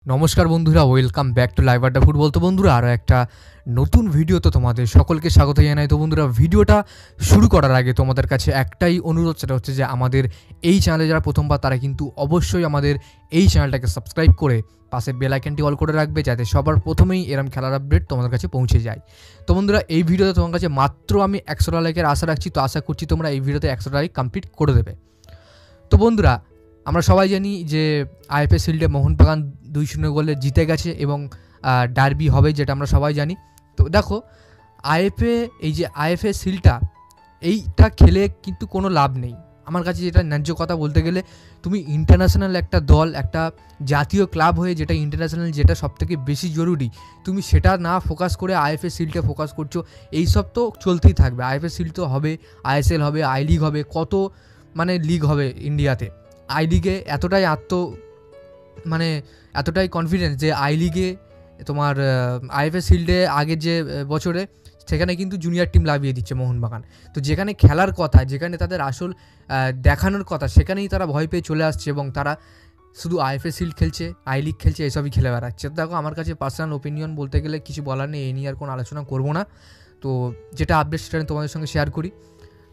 নমস্কার বন্ধুরা, welcome back to live আড্ডা ফুটবল। তো বন্ধুরা, আরও একটা নতুন ভিডিওতে তোমাদের সকলকে স্বাগত জানাই। তো বন্ধুরা, ভিডিওটা শুরু করার আগে তোমাদের কাছে একটাই অনুরোধ, সেটা হচ্ছে যে আমাদের এই চ্যানেলে যারা প্রথমবার তারা কিন্তু অবশ্যই আমাদের এই চ্যানেলটাকে সাবস্ক্রাইব করে পাশের বেল আইকনটি অল করে রাখবে, যাতে সবার প্রথমেই এরম খেলার আপডেট তোমাদের কাছে পৌঁছে যায়। তো বন্ধুরা, এই ভিডিওতে তোমার কাছে মাত্র আমি 100টা লাইকের আশা রাখছি। তো আশা করছি তোমরা এই ভিডিওতে 100টা লাইক কমপ্লিট করে দেবে। তো বন্ধুরা, আমরা সবাই জানি যে আইএফএ শিল্ডে মোহনবাগান 2-0 গোলে জিতে গেছে এবং ডার্বি হবে, যেটা আমরা সবাই জানি। তো দেখো, আইএফএ শিল্ডটা এইটা খেলে কিন্তু কোনো লাভ নেই আমার কাছে, যেটা ন্যায্য কথা বলতে গেলে। তুমি ইন্টারন্যাশনাল একটা দল, একটা জাতীয় ক্লাব হয়ে, যেটা ইন্টারন্যাশনাল, যেটা সবথেকে বেশি জরুরি, তুমি সেটা না ফোকাস করে আইএফএ শিল্ডে ফোকাস করছো। এইসব তো চলতেই থাকবে। আইএফএ শিল্ড তো হবে, আইএসএল হবে, আই লিগ হবে, কত লিগ হবে ইন্ডিয়াতে। আই লিগে এতটাই কনফিডেন্স যে আই লিগে তোমার আইএফএ শিল্ডে আগের যে বছরে সেখানে কিন্তু জুনিয়র টিম লাভিয়ে দিচ্ছে মোহনবাগান। তো যেখানে খেলার কথা, যেখানে তাদের আসল দেখানোর কথা, সেখানেই তারা ভয় পেয়ে চলে আসছে এবং তারা শুধু আইএফএ শিল্ড খেলছে, আই লিগ খেলছে, এসবই খেলে বেড়াচ্ছে। তো দেখো, আমার কাছে পার্সোনাল ওপিনিয়ন বলতে গেলে কিছু বলার নেই, এই নিয়ে আর কোনো আলোচনা করবো না। তো যেটা আপডেট সেটা তোমাদের সঙ্গে শেয়ার করি।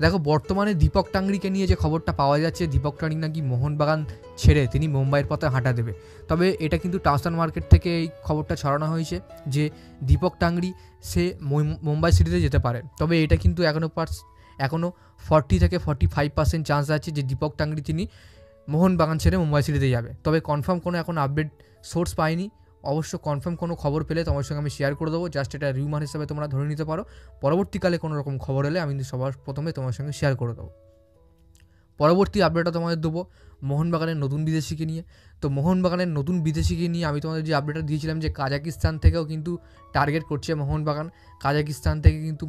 দেখো, বর্তমানে দীপক টাংরিকে নিয়ে যে খবরটা পাওয়া যাচ্ছে, দীপক টাংরি নাকি মোহনবাগান ছেড়ে তিনি মুম্বাইয়ের পথে হাঁটা দেবে। তবে এটা কিন্তু ট্রান্সফার মার্কেট থেকে এই খবরটা ছড়ানো হয়েছে যে দীপক টাংরি সে মুম্বাই সিটিতে যেতে পারে। তবে এটা কিন্তু এখনও 40 থেকে 45% চান্স আছে যে দীপক টাংরি তিনি মোহনবাগান ছেড়ে মুম্বাই সিটিতে যাবে। তবে কনফার্ম কোনো এখন আপডেট সোর্স পাইনি। অবশ্য কনফার্ম কোনো খবর পেলে তোমার সঙ্গে আমি শেয়ার করে দেবো। জাস্ট এটা রিউমার হিসাবে তোমরা ধরে নিতে পারো। পরবর্তীকালে কোনো রকম খবর এলে আমি সবার প্রথমে তোমার সঙ্গে শেয়ার করে দেবো। পরবর্তী আপডেটটা তোমাদের দেবো মোহনবাগানের নতুন বিদেশিকে নিয়ে। তো মোহনবাগানের নতুন বিদেশিকে নিয়ে আমি তোমাদের যে আপডেটটা দিয়েছিলাম যে কাজাকিস্তান থেকেও কিন্তু টার্গেট করছে মোহনবাগান। কাজাকিস্তান থেকে কিন্তু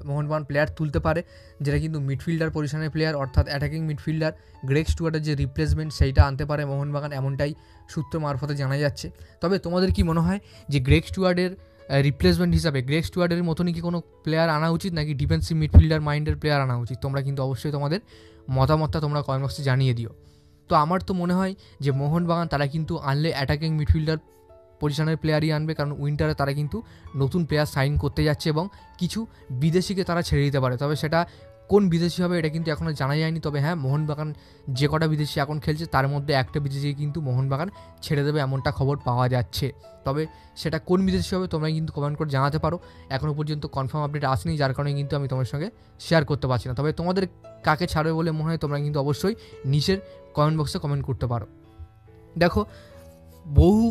মোহনবাগান প্লেয়ার তুলতে পারে, যেটা কিন্তু মিডফিল্ডার পজিশনের প্লেয়ার, অর্থাৎ অ্যাটাকিং মিডফিল্ডার গ্রেগ স্টুয়ার্টের যে রিপ্লেসমেন্ট, সেইটা আনতে পারে মোহনবাগান, এমনটাই সূত্র মারফতে জানা যাচ্ছে। তবে তোমাদের কি মনে হয় যে গ্রেগ স্টুয়ার্টের রিপ্লেসমেন্ট হিসাবে গ্রেগ স্টুয়ার্টের মতনই কি কোনো প্লেয়ার আনা উচিত, নাকি ডিফেন্সিভ মিডফিল্ডার মাইন্ডের প্লেয়ার আনা উচিত? তোমরা কিন্তু অবশ্যই তোমাদের মতামতটা তোমরা কমেন্ট বক্সে জানিয়ে দিও। তো আমার তো মনে হয় যে মোহনবাগান তারা কিন্তু আনলে অ্যাটাকিং মিডফিল্ডার পজিশনের প্লেয়ারই আনবে, কারণ উইন্টারে তারা কিন্তু নতুন প্লেয়ার সাইন করতে যাচ্ছে এবং কিছু বিদেশিকে তারা ছেড়ে দিতে পারে। তবে সেটা কোন বিদেশি হবে এটা কিন্তু এখনও জানা যায়নি। তবে হ্যাঁ, মোহনবাগান যে কটা বিদেশি এখন খেলছে তার মধ্যে একটা বিদেশি কিন্তু মোহনবাগান ছেড়ে দেবে, এমনটা খবর পাওয়া যাচ্ছে। তবে সেটা কোন বিদেশি হবে তোমরা কিন্তু কমেন্ট করে জানাতে পারো। এখনও পর্যন্ত কনফার্ম আপডেট আসেনি, যার কারণে কিন্তু আমি তোমার সঙ্গে শেয়ার করতে পারছি না। তবে তোমাদের কাকে ছাড়বে বলে মনে হয় তোমরা কিন্তু অবশ্যই নিচের কমেন্ট বক্সে কমেন্ট করতে পারো। দেখো, বহু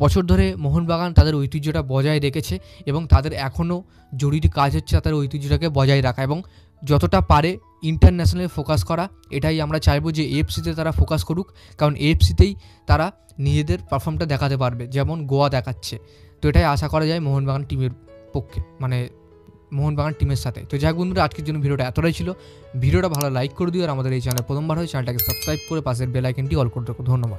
বছর ধরে মোহনবাগান তাদের ঐতিহ্যটা বজায় রেখেছে এবং তাদের এখনও জরুরি কাজ হচ্ছে তাদের ঐতিহ্যটাকে বজায় রাখা এবং যতটা পারে ইন্টারন্যাশনালে ফোকাস করা। এটাই আমরা চাইবো যে এএফসিতে তারা ফোকাস করুক, কারণ এএফসিতেই তারা নিজেদের পারফর্মটা দেখাতে পারবে, যেমন গোয়া দেখাচ্ছে। তো এটাই আশা করা যায় মোহনবাগান টিমের পক্ষে, মোহনবাগান টিমের সাথে। তো যাই হোক বন্ধুরা, আজকের জন্য ভিডিওটা এতটাই ছিল। ভিডিওটা ভালো লাইক করে দিও, আর আমাদের এই চ্যানেল প্রথমবার হয় চ্যানেলটাকে সাবস্ক্রাইব করে পাশের বেল আইকনটি অল করে রাখো। ধন্যবাদ।